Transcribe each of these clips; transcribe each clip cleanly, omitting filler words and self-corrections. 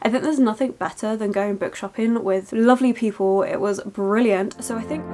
I think there's nothing better than going book shopping with lovely people. It was brilliant. So I think...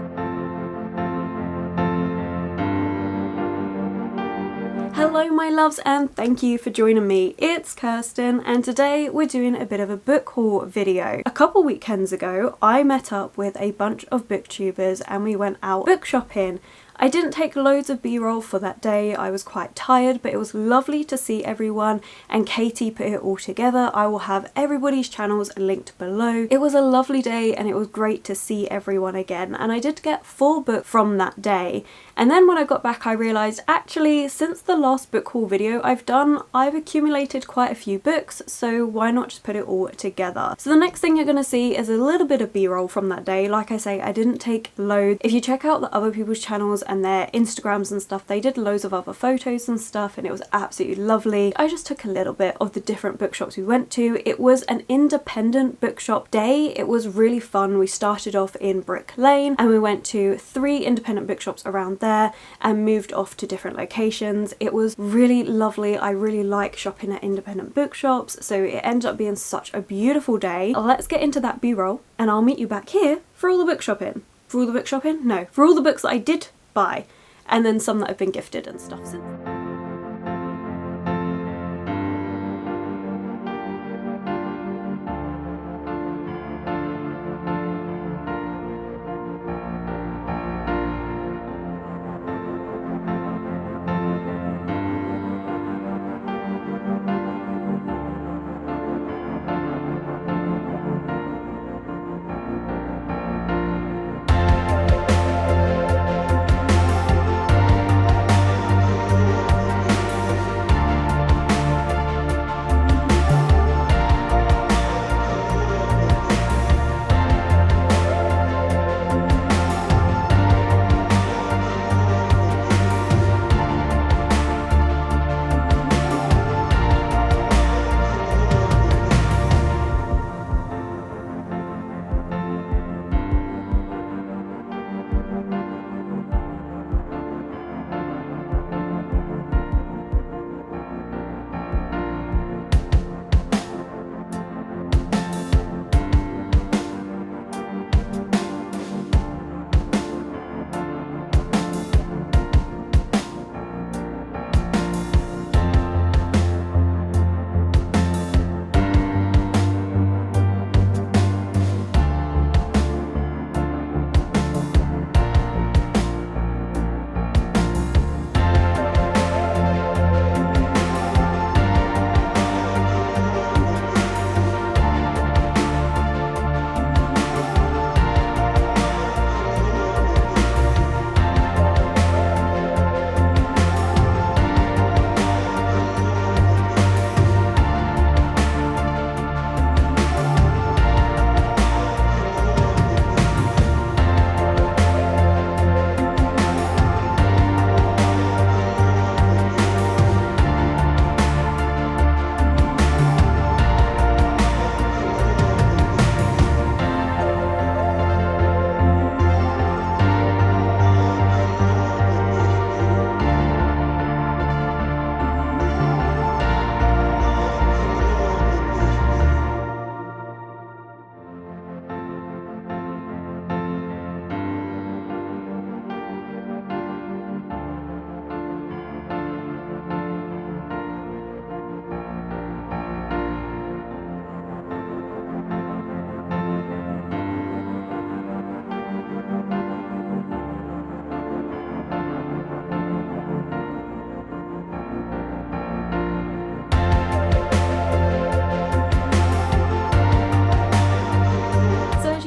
Hello my loves, and thank you for joining me. It's Kirsten and today we're doing a bit of a book haul video. A couple weekends ago I met up with a bunch of booktubers and we went out book shopping. I didn't take loads of b-roll for that day, I was quite tired, but it was lovely to see everyone and Katie put it all together. I will have everybody's channels linked below. It was a lovely day and it was great to see everyone again, and I did get 4 books from that day. And then when I got back I realised actually since the last book haul video I've done, I've accumulated quite a few books, so why not just put it all together. So the next thing you're going to see is a little bit of b-roll from that day. Like I say, I didn't take loads. If you check out the other people's channels and their Instagrams and stuff, they did loads of other photos and stuff and it was absolutely lovely. I just took a little bit of the different bookshops we went to. It was an independent bookshop day. It was really fun. We started off in Brick Lane and we went to 3 independent bookshops around there and moved off to different locations. It was really lovely. I really like shopping at independent bookshops, so it ended up being such a beautiful day. Let's get into that b-roll and I'll meet you back here for all the book shopping. For all the book shopping? No, for all the books that I did buy and then some that have been gifted and stuff since.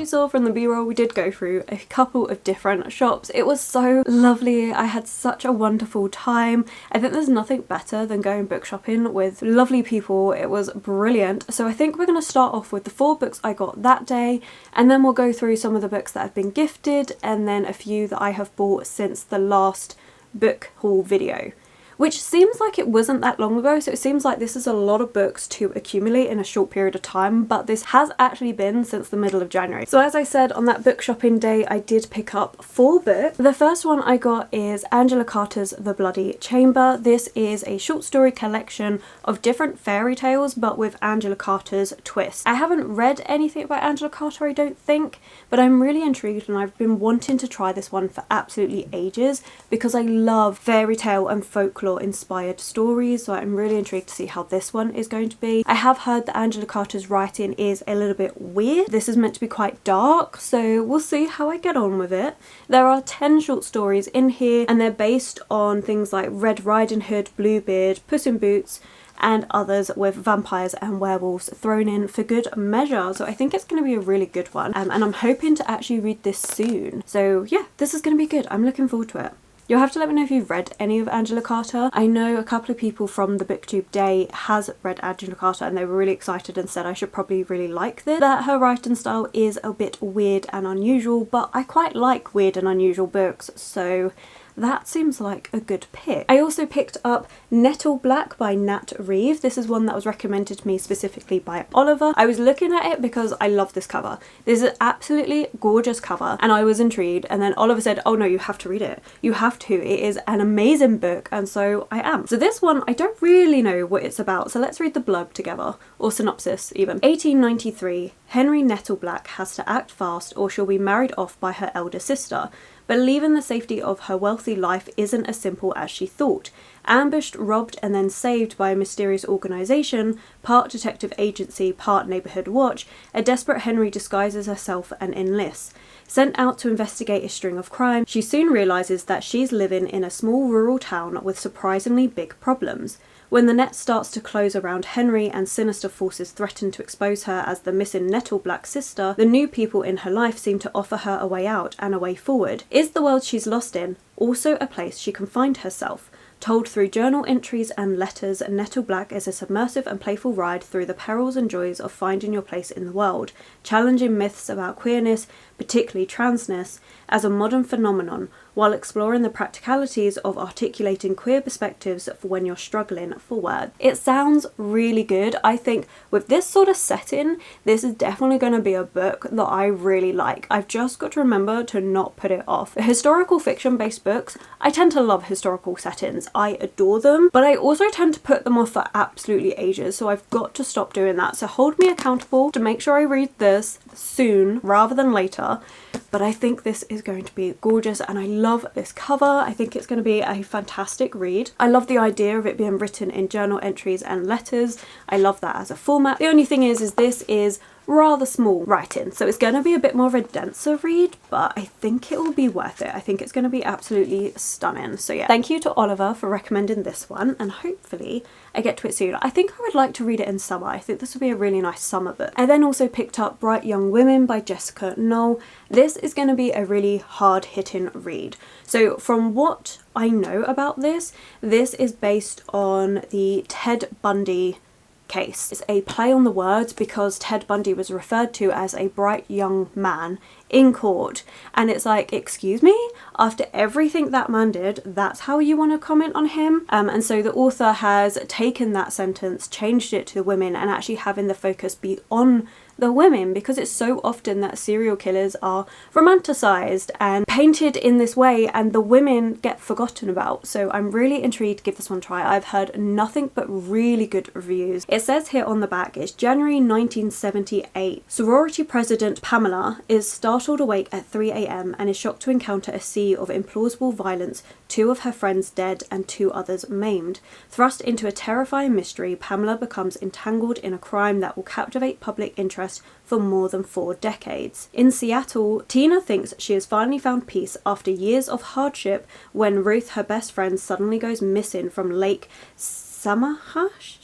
Saw from the b-roll, we did go through a couple of different shops. It was so lovely. I had such a wonderful time. I think there's nothing better than going book shopping with lovely people. It was brilliant. So I think we're going to start off with the 4 books I got that day, and then we'll go through some of the books that have been gifted and then a few that I have bought since the last book haul video. which seems like it wasn't that long ago, so it seems like this is a lot of books to accumulate in a short period of time, but this has actually been since the middle of January. So as I said, on that book shopping day, I did pick up 4 books. The first one I got is Angela Carter's The Bloody Chamber. This is a short story collection of different fairy tales, but with Angela Carter's twist. I haven't read anything about Angela Carter, I don't think, but I'm really intrigued and I've been wanting to try this one for absolutely ages because I love fairy tale and folklore inspired stories, so I'm really intrigued to see how this one is going to be. I have heard that Angela Carter's writing is a little bit weird. This is meant to be quite dark, so we'll see how I get on with it. There are 10 short stories in here and they're based on things like Red Riding Hood, Bluebeard, Puss in Boots, and others with vampires and werewolves thrown in for good measure. So I think it's going to be a really good one, and I'm hoping to actually read this soon. So yeah, this is going to be good. I'm looking forward to it. You'll have to let me know if you've read any of Angela Carter. I know a couple of people from the Booktube day has read Angela Carter and they were really excited and said I should probably really like this. That her writing style is a bit weird and unusual, but I quite like weird and unusual books, so that seems like a good pick. I also picked up Nettle Black by Nat Reeve. This is one that was recommended to me specifically by Oliver. I was looking at it because I love this cover. This is an absolutely gorgeous cover and I was intrigued, and then Oliver said, oh no, you have to read it. You have to. It is an amazing book, and so I am. So this one, I don't really know what it's about, so let's read the blurb together, or synopsis even. 1893, Henry Nettle Black has to act fast or she'll be married off by her elder sister. But leaving the safety of her wealthy life isn't as simple as she thought. Ambushed, robbed, and then saved by a mysterious organisation, part detective agency, part neighbourhood watch, a desperate Henry disguises herself and enlists. Sent out to investigate a string of crimes, she soon realises that she's living in a small rural town with surprisingly big problems. When the net starts to close around Henry and sinister forces threaten to expose her as the missing Nettle Black sister, the new people in her life seem to offer her a way out and a way forward. Is the world she's lost in also a place she can find herself? Told through journal entries and letters, Nettle Black is a submersive and playful ride through the perils and joys of finding your place in the world, challenging myths about queerness, particularly transness, as a modern phenomenon, while exploring the practicalities of articulating queer perspectives for when you're struggling for words. It sounds really good. I think with this sort of setting, this is definitely going to be a book that I really like. I've just got to remember to not put it off. Historical fiction based books, I tend to love historical settings. I adore them, but I also tend to put them off for absolutely ages, so I've got to stop doing that. So hold me accountable to make sure I read this soon rather than later. But I think this is going to be gorgeous and I love this cover. I think it's going to be a fantastic read. I love the idea of it being written in journal entries and letters. I love that as a format. The only thing is this is rather small writing, so it's going to be a bit more of a denser read, but I think it will be worth it. I think it's going to be absolutely stunning. So yeah, thank you to Oliver for recommending this one, and hopefully I get to it soon. I think I would like to read it in summer. I think this would be a really nice summer book. I then also picked up Bright Young Women by Jessica Knoll. This is going to be a really hard-hitting read. So from what I know about this is based on the Ted Bundy case. It's a play on the words because Ted Bundy was referred to as a bright young man in court, and it's like, excuse me, after everything that man did, that's how you want to comment on him? And so the author has taken that sentence, changed it to women, and actually having the focus be on the women, because it's so often that serial killers are romanticized and painted in this way and the women get forgotten about. So I'm really intrigued to give this one a try. I've heard nothing but really good reviews. It says here on the back, it's January 1978. Sorority president Pamela is startled awake at 3 a.m. and is shocked to encounter a sea of implausible violence, 2 of her friends dead and 2 others maimed. Thrust into a terrifying mystery, Pamela becomes entangled in a crime that will captivate public interest for more than 4 decades. In Seattle, Tina thinks she has finally found peace after years of hardship when Ruth, her best friend, suddenly goes missing from Lake Samahash?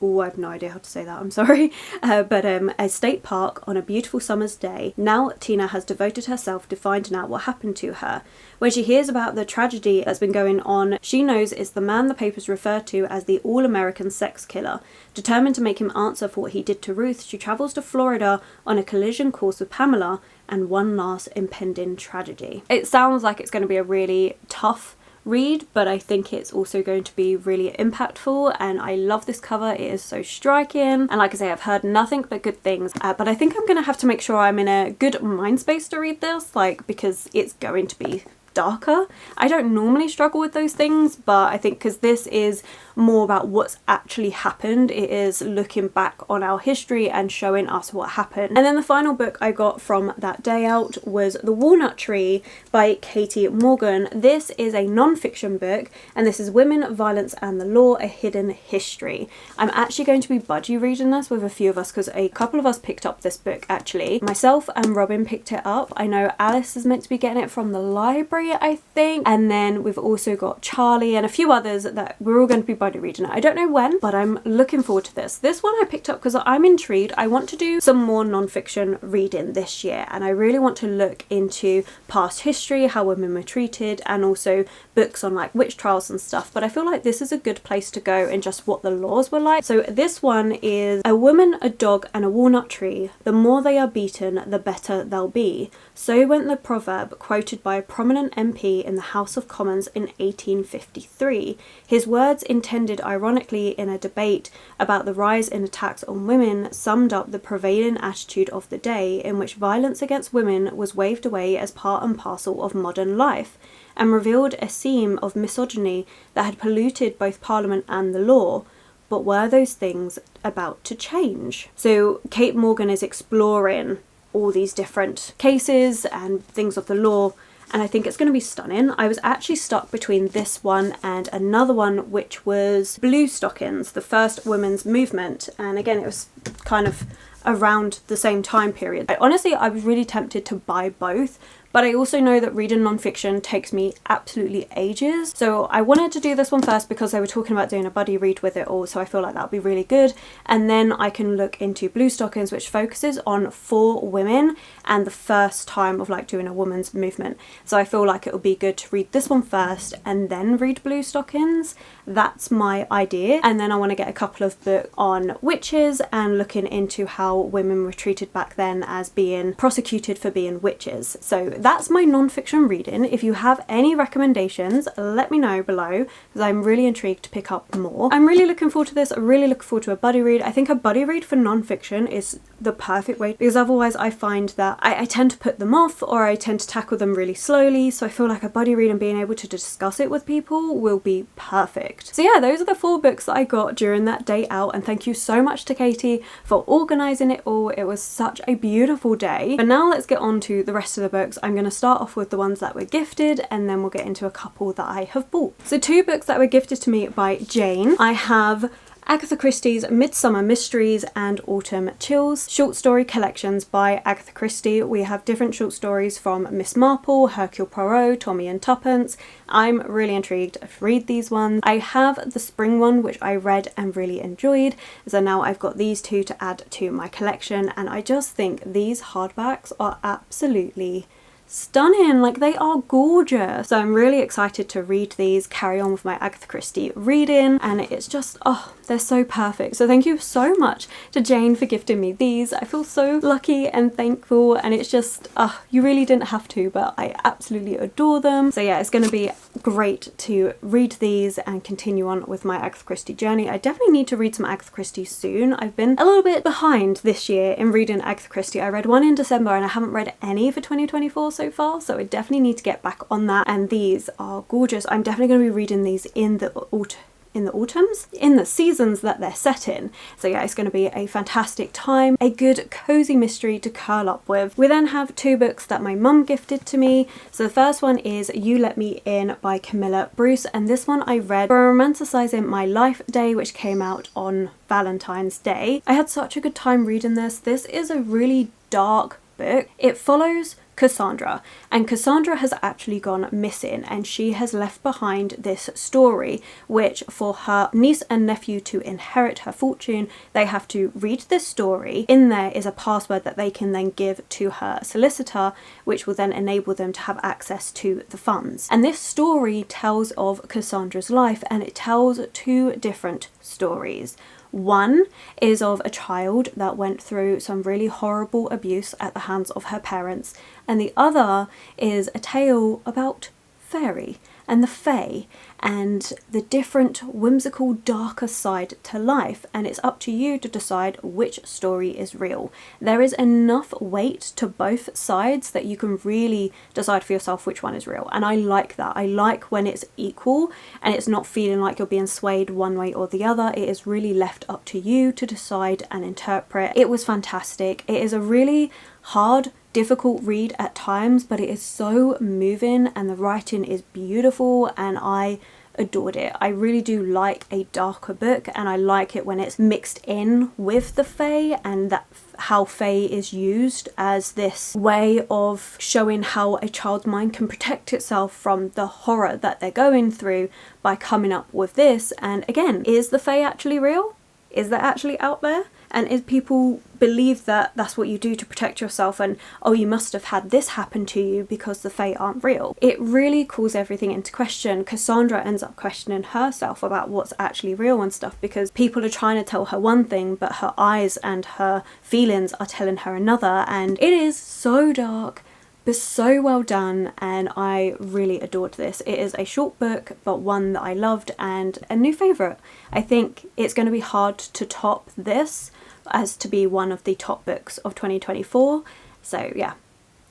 Oh, I have no idea how to say that, I'm sorry. But a state park on a beautiful summer's day. Now Tina has devoted herself to finding out what happened to her. When she hears about the tragedy that's been going on, she knows it's the man the papers refer to as the all-American sex killer. Determined to make him answer for what he did to Ruth, she travels to Florida on a collision course with Pamela and one last impending tragedy. It sounds like it's going to be a really tough read, but I think it's also going to be really impactful, and I love this cover. It is so striking, and like I say, I've heard nothing but good things, but I think I'm gonna have to make sure I'm in a good mind space to read this, like, because it's going to be darker. I don't normally struggle with those things, but I think because this is more about what's actually happened, it is looking back on our history and showing us what happened. And then the final book I got from that day out was The Walnut Tree by Katie Morgan. This is a non-fiction book, and this is Women, Violence and the Law, A Hidden History. I'm actually going to be budgie reading this with a few of us, because a couple of us picked up this book actually. Myself and Robin picked it up. I know Alice is meant to be getting it from the library, I think, and then we've also got Charlie and a few others that we're all going to be budgie reading it. I don't know when, but I'm looking forward to this. This one I picked up because I'm intrigued. I want to do some more non-fiction reading this year, and I really want to look into past history, how women were treated, and also books on like witch trials and stuff, but I feel like this is a good place to go and just what the laws were like. So this one is A Woman, a Dog and a Walnut Tree. The more they are beaten, the better they'll be. So went the proverb quoted by a prominent MP in the House of Commons in 1853. His words, intended ironically in a debate about the rise in attacks on women, summed up the prevailing attitude of the day, in which violence against women was waved away as part and parcel of modern life, and revealed a seam of misogyny that had polluted both Parliament and the law. But were those things about to change? So Kate Morgan is exploring all these different cases and things of the law, and I think it's going to be stunning. I was actually stuck between this one and another one, which was Blue Stockings, the first women's movement, and again it was kind of around the same time period. I was really tempted to buy both, but I also know that reading non-fiction takes me absolutely ages. So I wanted to do this one first because they were talking about doing a buddy read with it all, so I feel like that would be really good. And then I can look into Blue Stockings, which focuses on 4 women and the first time of like doing a woman's movement. So I feel like it would be good to read this one first and then read Blue Stockings. That's my idea. And then I want to get a couple of books on witches and looking into how women were treated back then as being prosecuted for being witches. So that's my non-fiction reading. If you have any recommendations, let me know below, because I'm really intrigued to pick up more. I'm really looking forward to this. I'm really looking forward to a buddy read. I think a buddy read for non-fiction is the perfect way, because otherwise I find that I tend to put them off, or I tend to tackle them really slowly. So I feel like a buddy read and being able to discuss it with people will be perfect. So yeah, those are the 4 books that I got during that day out, and thank you so much to Katie for organising it all. It was such a beautiful day. But now let's get on to the rest of the books. I'm going to start off with the ones that were gifted, and then we'll get into a couple that I have bought. So 2 books that were gifted to me by Jane. I have Agatha Christie's Midsummer Mysteries and Autumn Chills short story collections by Agatha Christie. We have different short stories from Miss Marple, Hercule Poirot, Tommy and Tuppence. I'm really intrigued to read these ones. I have the spring one, which I read and really enjoyed, so now I've got these 2 to add to my collection, and I just think these hardbacks are absolutely stunning. Like, they are gorgeous. So I'm really excited to read these, carry on with my Agatha Christie reading, and it's just, oh, they're so perfect. So thank you so much to Jane for gifting me these. I feel so lucky and thankful, and it's just, you really didn't have to, but I absolutely adore them. So yeah, it's going to be great to read these and continue on with my Agatha Christie journey. I definitely need to read some Agatha Christie soon. I've been a little bit behind this year in reading Agatha Christie. I read one in December and I haven't read any for 2024 so far, so I definitely need to get back on that, and these are gorgeous. I'm definitely going to be reading these in the autumns, in the seasons that they're set in. So yeah, it's going to be a fantastic time, a good cozy mystery to curl up with. We then have 2 books that my mum gifted to me. So the first one is You Let Me In by Camilla Bruce, and this one I read for Romanticising My Life Day, which came out on Valentine's Day. I had such a good time reading this. This is a really dark book. It follows Cassandra, and Cassandra has actually gone missing, and she has left behind this story which, for her niece and nephew to inherit her fortune, they have to read this story. In there is a password that they can then give to her solicitor, which will then enable them to have access to the funds. And this story tells of Cassandra's life, and it tells 2 different stories. One is of a child that went through some really horrible abuse at the hands of her parents, and the other is a tale about fairy and the fae and the different whimsical darker side to life, and it's up to you to decide which story is real. There is enough weight to both sides that you can really decide for yourself which one is real, and I like that. I like when it's equal and it's not feeling like you're being swayed one way or the other. It is really left up to you to decide and interpret. It was fantastic. It is a really hard, difficult read at times, but it is so moving and the writing is beautiful and I adored it. I really do like a darker book, and I like it when it's mixed in with the fae, and that how fae is used as this way of showing how a child's mind can protect itself from the horror that they're going through by coming up with this. And again, is the fae actually real? Is that actually out there? And if people believe that that's what you do to protect yourself, and oh, you must have had this happen to you because the fae aren't real, it really calls everything into question. Cassandra ends up questioning herself about what's actually real and stuff, because people are trying to tell her one thing but her eyes and her feelings are telling her another, and it is so dark but so well done, and I really adored this. It is a short book but one that I loved and a new favourite. I think it's going to be hard to top this as to be one of the top books of 2024, so yeah,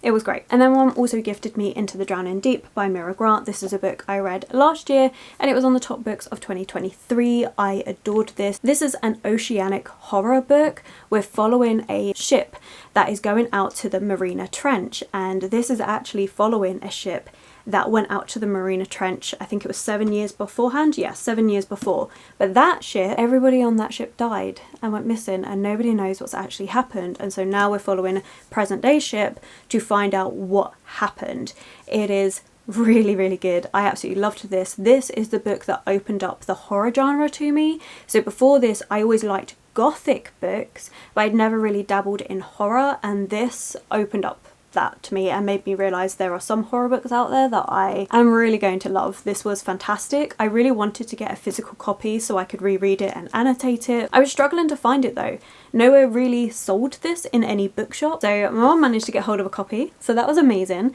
it was great. And then one also gifted me Into the Drowning Deep by Mira Grant. This is a book I read last year and it was on the top books of 2023. I adored this. This is an oceanic horror book. We're following a ship that is going out to the Marina Trench, and this is actually following a ship that went out to the Marina Trench, I think it was 7 years beforehand. Yeah, 7 years before. But that ship, everybody on that ship died and went missing, and nobody knows what's actually happened. And so now we're following a present day ship to find out what happened. It is really, really good. I absolutely loved this. This is the book that opened up the horror genre to me. So before this, I always liked gothic books, but I'd never really dabbled in horror, and this opened up that to me and made me realise there are some horror books out there that I am really going to love. This was fantastic. I really wanted to get a physical copy so I could reread it and annotate it. I was struggling to find it though. Nowhere really sold this in any bookshop, so my mum managed to get hold of a copy, so that was amazing.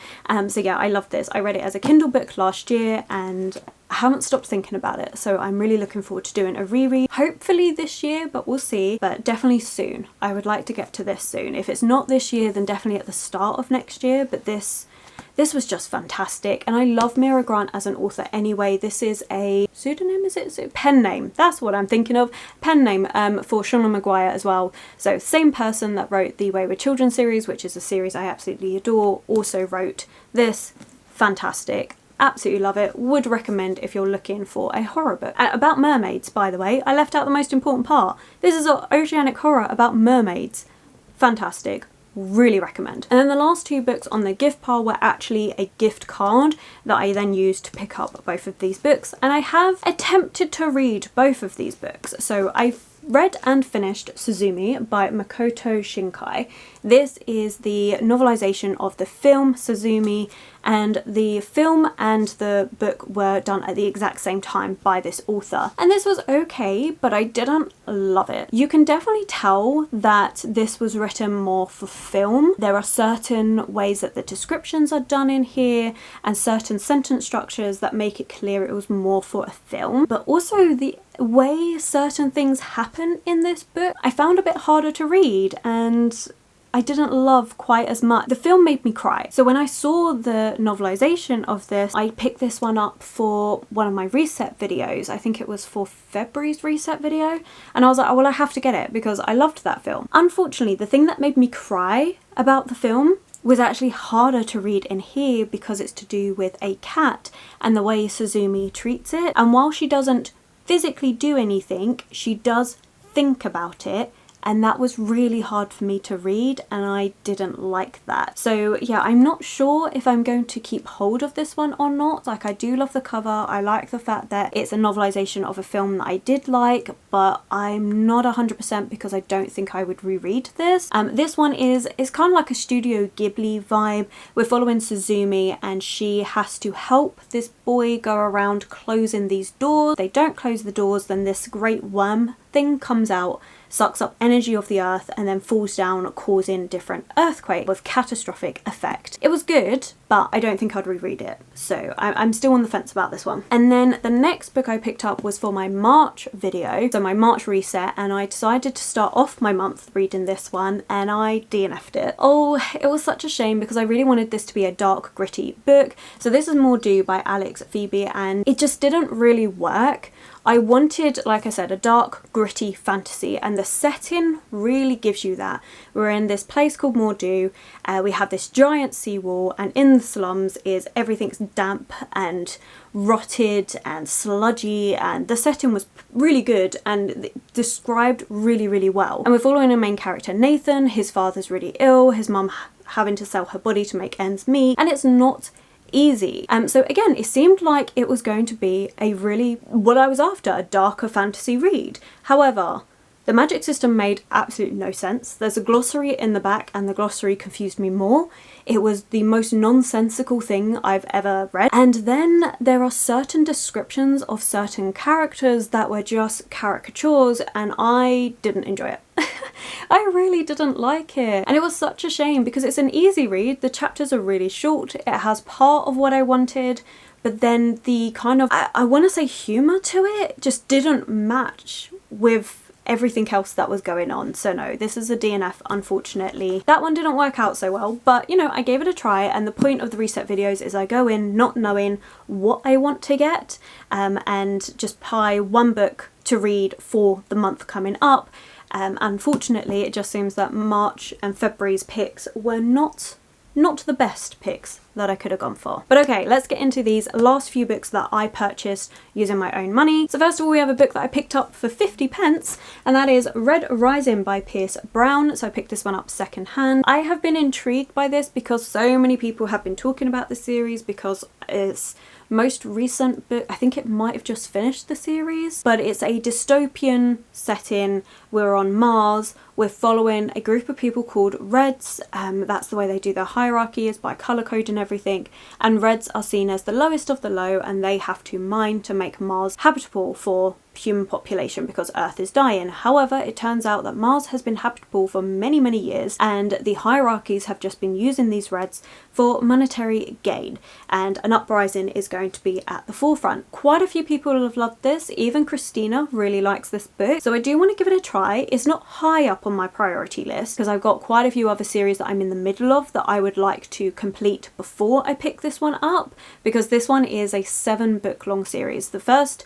So yeah, I loved this. I read it as a Kindle book last year and I haven't stopped thinking about it, so I'm really looking forward to doing a reread, hopefully this year, but we'll see, but definitely soon. I would like to get to this soon. If it's not this year, then definitely at the start of next year, but this was just fantastic, and I love Mira Grant as an author anyway. This is a pseudonym, is it? Pen name, that's what I'm thinking of. Pen name for Shauna Maguire as well. So same person that wrote the Wayward Children series, which is a series I absolutely adore, also wrote this. Fantastic. Absolutely love it. Would recommend if you're looking for a horror book. About mermaids, by the way. I left out the most important part. This is an oceanic horror about mermaids. Fantastic. Really recommend. And then the last two books on the gift pile were actually a gift card that I then used to pick up both of these books, and I have attempted to read both of these books. So I've read and finished Suzumi by Makoto Shinkai. This is the novelization of the film Suzumi, and the film and the book were done at the exact same time by this author. And this was okay, but I didn't love it. You can definitely tell that this was written more for film. There are certain ways that the descriptions are done in here and certain sentence structures that make it clear it was more for a film. But also the way certain things happen in this book I found a bit harder to read, and I didn't love quite as much. The film made me cry. So when I saw the novelization of this, I picked this one up for one of my reset videos. I think it was for February's reset video. And I was like, oh, well, I have to get it because I loved that film. Unfortunately, the thing that made me cry about the film was actually harder to read in here because it's to do with a cat and the way Suzumi treats it. And while she doesn't physically do anything, she does think about it, and that was really hard for me to read, and I didn't like that. So yeah, I'm not sure if I'm going to keep hold of this one or not. Like, I do love the cover, I like the fact that it's a novelization of a film that I did like, but I'm not 100% because I don't think I would reread this. This one is kind of like a Studio Ghibli vibe. We're following Suzumi and she has to help this boy go around closing these doors. They don't close the doors, then this great worm thing comes out, sucks up energy of the earth and then falls down, causing different earthquakes with catastrophic effect. It was good, but I don't think I'd reread it. So I'm still on the fence about this one. And then the next book I picked up was for my March video, so my March reset, and I decided to start off my month reading this one, and I DNF'd it. Oh, it was such a shame because I really wanted this to be a dark, gritty book. So this is More Do by Alex Phoebe, and it just didn't really work. I wanted, like I said, a dark, gritty fantasy, and the setting really gives you that. We're in this place called Mordu, we have this giant seawall, and in the slums is everything's damp and rotted and sludgy, and the setting was really good and described really, really well. And we're following a main character, Nathan. His father's really ill, his mum having to sell her body to make ends meet, and it's not easy. So again, it seemed like it was going to be a really, what I was after, a darker fantasy read. However, the magic system made absolutely no sense. There's a glossary in the back, and the glossary confused me more. It was the most nonsensical thing I've ever read. And then there are certain descriptions of certain characters that were just caricatures, and I didn't enjoy it. I really didn't like it, and it was such a shame because it's an easy read. The chapters are really short, it has part of what I wanted, but then the kind of, I want to say humour to it just didn't match with everything else that was going on. So no, this is a DNF, unfortunately. That one didn't work out so well, but you know, I gave it a try, and the point of the reset videos is I go in not knowing what I want to get, and just buy one book to read for the month coming up. Unfortunately, it just seems that March and February's picks were not the best picks that I could have gone for. But okay, let's get into these last few books that I purchased using my own money. So first of all, we have a book that I picked up for 50p, and that is Red Rising by Pierce Brown. So I picked this one up second hand. I have been intrigued by this because so many people have been talking about the series, because it's most recent book. I think it might have just finished the series, but it's a dystopian setting. We're on Mars. We're following a group of people called Reds. That's the way they do their hierarchy, is by colour code and everything. And Reds are seen as the lowest of the low, and they have to mine to make Mars habitable for human population because Earth is dying. However, it turns out that Mars has been habitable for many, many years, and the hierarchies have just been using these Reds for monetary gain, and an uprising is going to be at the forefront. Quite a few people have loved this. Even Christina really likes this book, so I do want to give it a try. It's not high up on my priority list because I've got quite a few other series that I'm in the middle of that I would like to complete before I pick this one up, because this one is a 7-book long series. The first,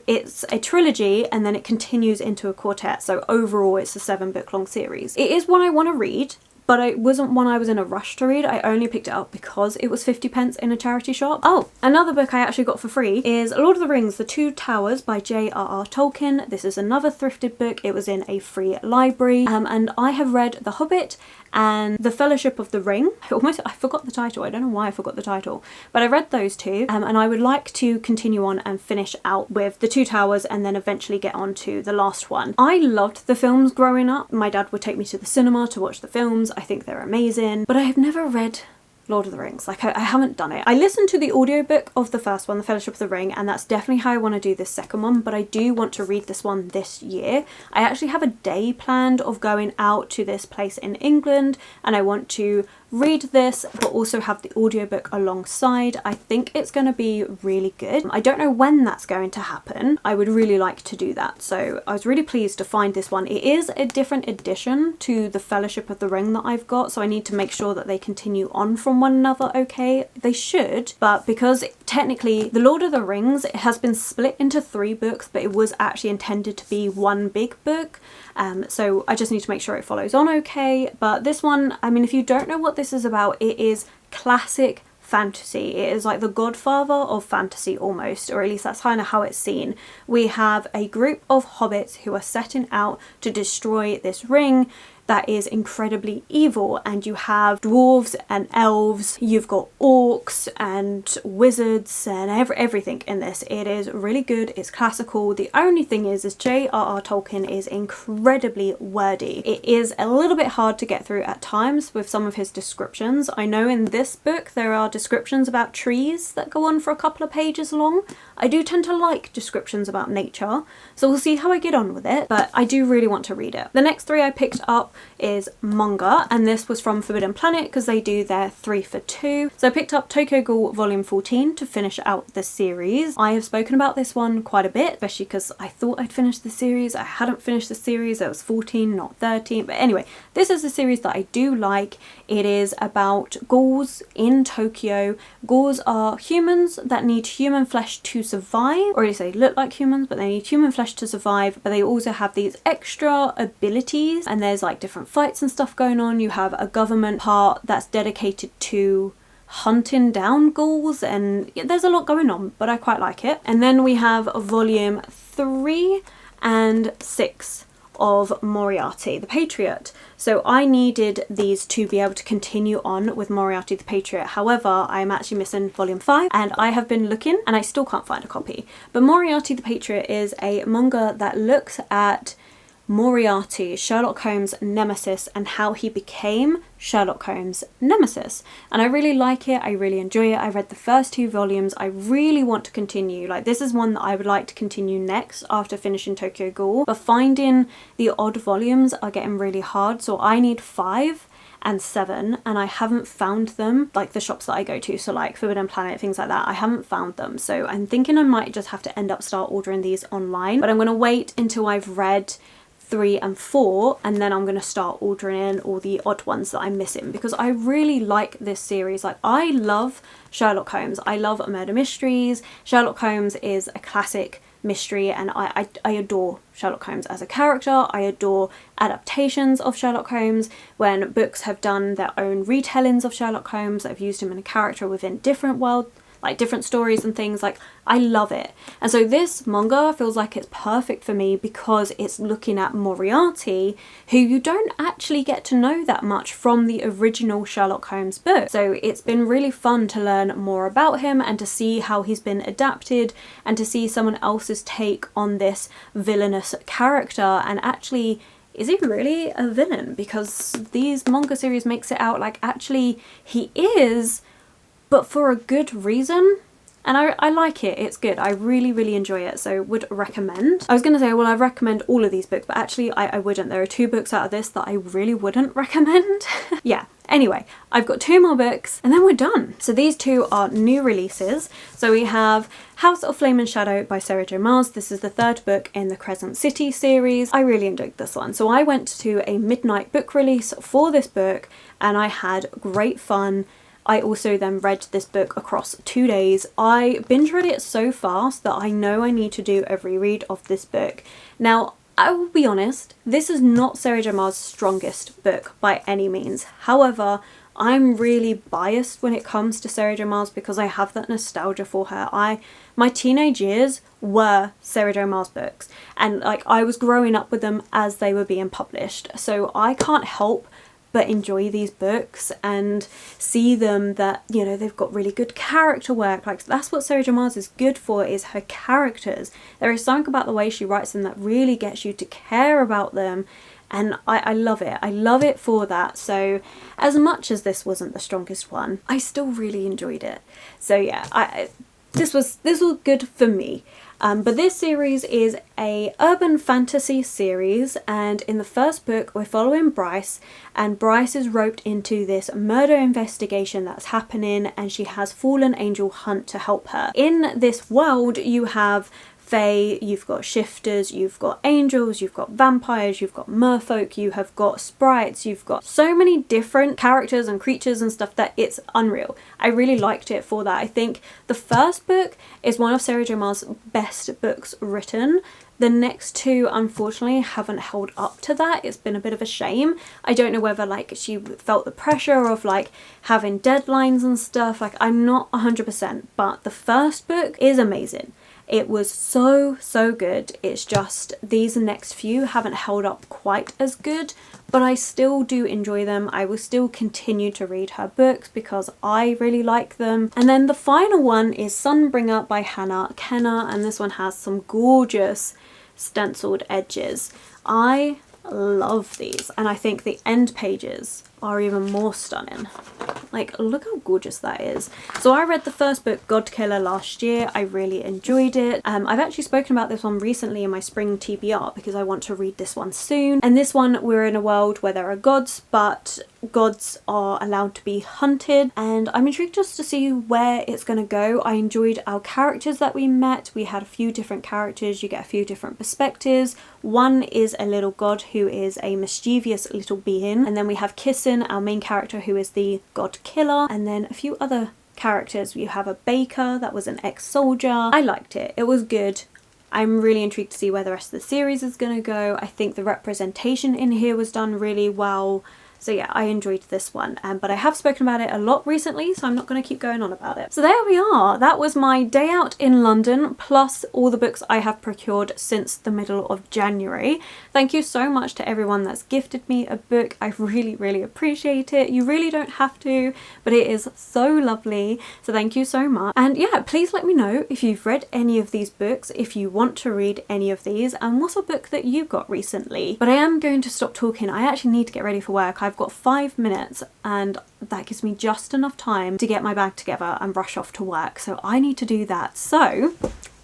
it's a trilogy, and then it continues into a quartet, so overall it's a 7-book long series. It is one I want to read, but it wasn't one I was in a rush to read. I only picked it up because it was 50p in a charity shop. Oh, another book I actually got for free is Lord of the Rings, The Two Towers by J.R.R. Tolkien. This is another thrifted book. It was in a free library, and I have read The Hobbit and The Fellowship of the Ring. I forgot the title. I don't know why I forgot the title, but I read those two, and I would like to continue on and finish out with The Two Towers and then eventually get on to the last one. I loved the films growing up. My dad would take me to the cinema to watch the films. I think they're amazing, but I have never read Lord of the Rings. Like, I haven't done it. I listened to the audiobook of the first one, The Fellowship of the Ring, and that's definitely how I want to do this second one, but I do want to read this one this year. I actually have a day planned of going out to this place in England, and I want to read this but also have the audiobook alongside. I think it's going to be really good. I don't know when that's going to happen. I would really like to do that, so I was really pleased to find this one. It is a different edition to the Fellowship of the Ring that I've got, so I need to make sure that they continue on from one another. Okay, they should, but because technically the Lord of the Rings, it has been split into 3 books, but it was actually intended to be one big book, so I just need to make sure it follows on okay. But this one, I mean, if you don't know what this is about, it is classic fantasy. It is like the Godfather of fantasy almost, or at least that's kind of how it's seen. We have a group of hobbits who are setting out to destroy this ring. that is incredibly evil, and you have dwarves and elves, you've got orcs and wizards and everything in this. It is really good, it's classical. The only thing is J.R.R. Tolkien is incredibly wordy. It is a little bit hard to get through at times with some of his descriptions. I know in this book there are descriptions about trees that go on for a couple of pages long. I do tend to like descriptions about nature, so we'll see how I get on with it, but I do really want to read it. The next three I picked up is manga, and this was from Forbidden Planet because they do their 3 for 2. So I picked up Tokyo Ghoul Volume 14 to finish out the series. I have spoken about this one quite a bit, especially because I thought I'd finished the series. I hadn't finished the series. It was 14, not 13. But anyway, this is a series that I do like. It is about ghouls in Tokyo. Ghouls are humans that need human flesh to survive, or at least they look like humans, but they need human flesh to survive, but they also have these extra abilities, and there's like different fights and stuff going on. You have a government part that's dedicated to hunting down ghouls, and yeah, there's a lot going on, but I quite like it. And then we have volume 3 and 6 of Moriarty the Patriot. So I needed these to be able to continue on with Moriarty the Patriot. However, I'm actually missing volume 5, and I have been looking and I still can't find a copy. But Moriarty the Patriot is a manga that looks at Moriarty, Sherlock Holmes' nemesis, and how he became Sherlock Holmes' nemesis. And I really like it, I really enjoy it. I read the first 2 volumes, I really want to continue. Like, this is one that I would like to continue next after finishing Tokyo Ghoul, but finding the odd volumes are getting really hard, so I need 5 and 7, and I haven't found them, like the shops that I go to, so like Forbidden Planet, things like that. I haven't found them, so I'm thinking I might just have to start ordering these online, but I'm going to wait until I've read 3 and 4, and then I'm going to start ordering in all the odd ones that I'm missing, because I really like this series. Like, I love Sherlock Holmes, I love murder mysteries. Sherlock Holmes is a classic mystery, and I adore Sherlock Holmes as a character. I adore adaptations of Sherlock Holmes when books have done their own retellings of Sherlock Holmes that have used him in a character within different world, like different stories and things. Like, I love it. And so this manga feels like it's perfect for me because it's looking at Moriarty, who you don't actually get to know that much from the original Sherlock Holmes book. So it's been really fun to learn more about him and to see how he's been adapted, and to see someone else's take on this villainous character. And actually, is he really a villain? Because these manga series makes it out like actually he is, but for a good reason. And I like it, it's good. I really enjoy it, so would recommend. I was going to say, well, I recommend all of these books, but actually I wouldn't. There are 2 books out of this that I really wouldn't recommend. Yeah, anyway, I've got 2 more books and then we're done. So these 2 are new releases. So we have House of Flame and Shadow by Sarah J Maas. This is the 3rd book in the Crescent City series. I really enjoyed this one. So I went to a midnight book release for this book and I had great fun. I also then read this book across 2 days. I binge read it so fast that I know I need to do a reread of this book. Now, I will be honest, this is not Sarah J Maas' strongest book by any means. However, I'm really biased when it comes to Sarah J Maas because I have that nostalgia for her. My teenage years were Sarah J Maas books, and like I was growing up with them as they were being published. So I can't help but enjoy these books and see them that, you know, they've got really good character work. Like, that's what Sarah J Maas is good for, is her characters. There is something about the way she writes them that really gets you to care about them, and I love it. I love it for that. So as much as this wasn't the strongest one, I still really enjoyed it. So yeah, this was good for me. But this series is a urban fantasy series, and in the first book we're following Bryce, and Bryce is roped into this murder investigation that's happening, and she has fallen angel Hunt to help her. In this world you have fae, you've got shifters, you've got angels, you've got vampires, you've got merfolk, you have got sprites, you've got so many different characters and creatures and stuff that it's unreal. I really liked it for that. I think the first book is one of Sarah J Maas' best books written. The next 2 unfortunately haven't held up to that. It's been a bit of a shame. I don't know whether like she felt the pressure of like having deadlines and stuff. Like, I'm not 100%, but the first book is amazing. It was so good. It's just these next few haven't held up quite as good, but I still do enjoy them. I will still continue to read her books because I really like them. And then the final one is Sunbringer by Hannah Kenner, and this one has some gorgeous stenciled edges. I love these, and I think the end pages are even more stunning. Like, look how gorgeous that is. So I read the first book, God Killer, last year. I really enjoyed it. I've actually spoken about this one recently in my spring TBR because I want to read this one soon. And this one, we're in a world where there are gods, but gods are allowed to be hunted, and I'm intrigued just to see where it's going to go. I enjoyed our characters that we met. We had a few different characters. You get a few different perspectives. One is a little god who is a mischievous little being, and then we have Kissin, our main character, who is the god killer, and then a few other characters. You have a baker that was an ex-soldier. I liked it. It was good. I'm really intrigued to see where the rest of the series is going to go. I think the representation in here was done really well. So yeah, I enjoyed this one, but I have spoken about it a lot recently, so I'm not going to keep going on about it. So there we are. That was my day out in London, plus all the books I have procured since the middle of January. Thank you so much to everyone that's gifted me a book. I really appreciate it. You really don't have to, but it is so lovely. So thank you so much. And yeah, please let me know if you've read any of these books, if you want to read any of these, and what's a book that you got recently. But I am going to stop talking. I actually need to get ready for work. I've got 5 minutes, and that gives me just enough time to get my bag together and rush off to work, so I need to do that. So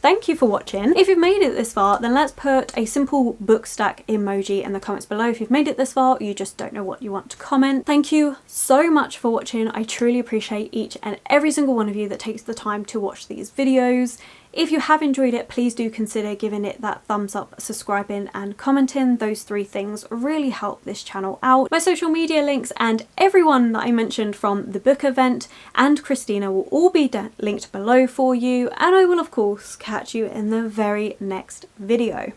thank you for watching. If you've made it this far, then let's put a simple book stack emoji in the comments below. If you've made it this far, you just don't know what you want to comment. Thank you so much for watching. I truly appreciate each and every single one of you that takes the time to watch these videos. If you have enjoyed it, please do consider giving it that thumbs up, subscribing and commenting. Those 3 things really help this channel out. My social media links and everyone that I mentioned from the book event and Christina will all be linked below for you, and I will of course catch you in the very next video.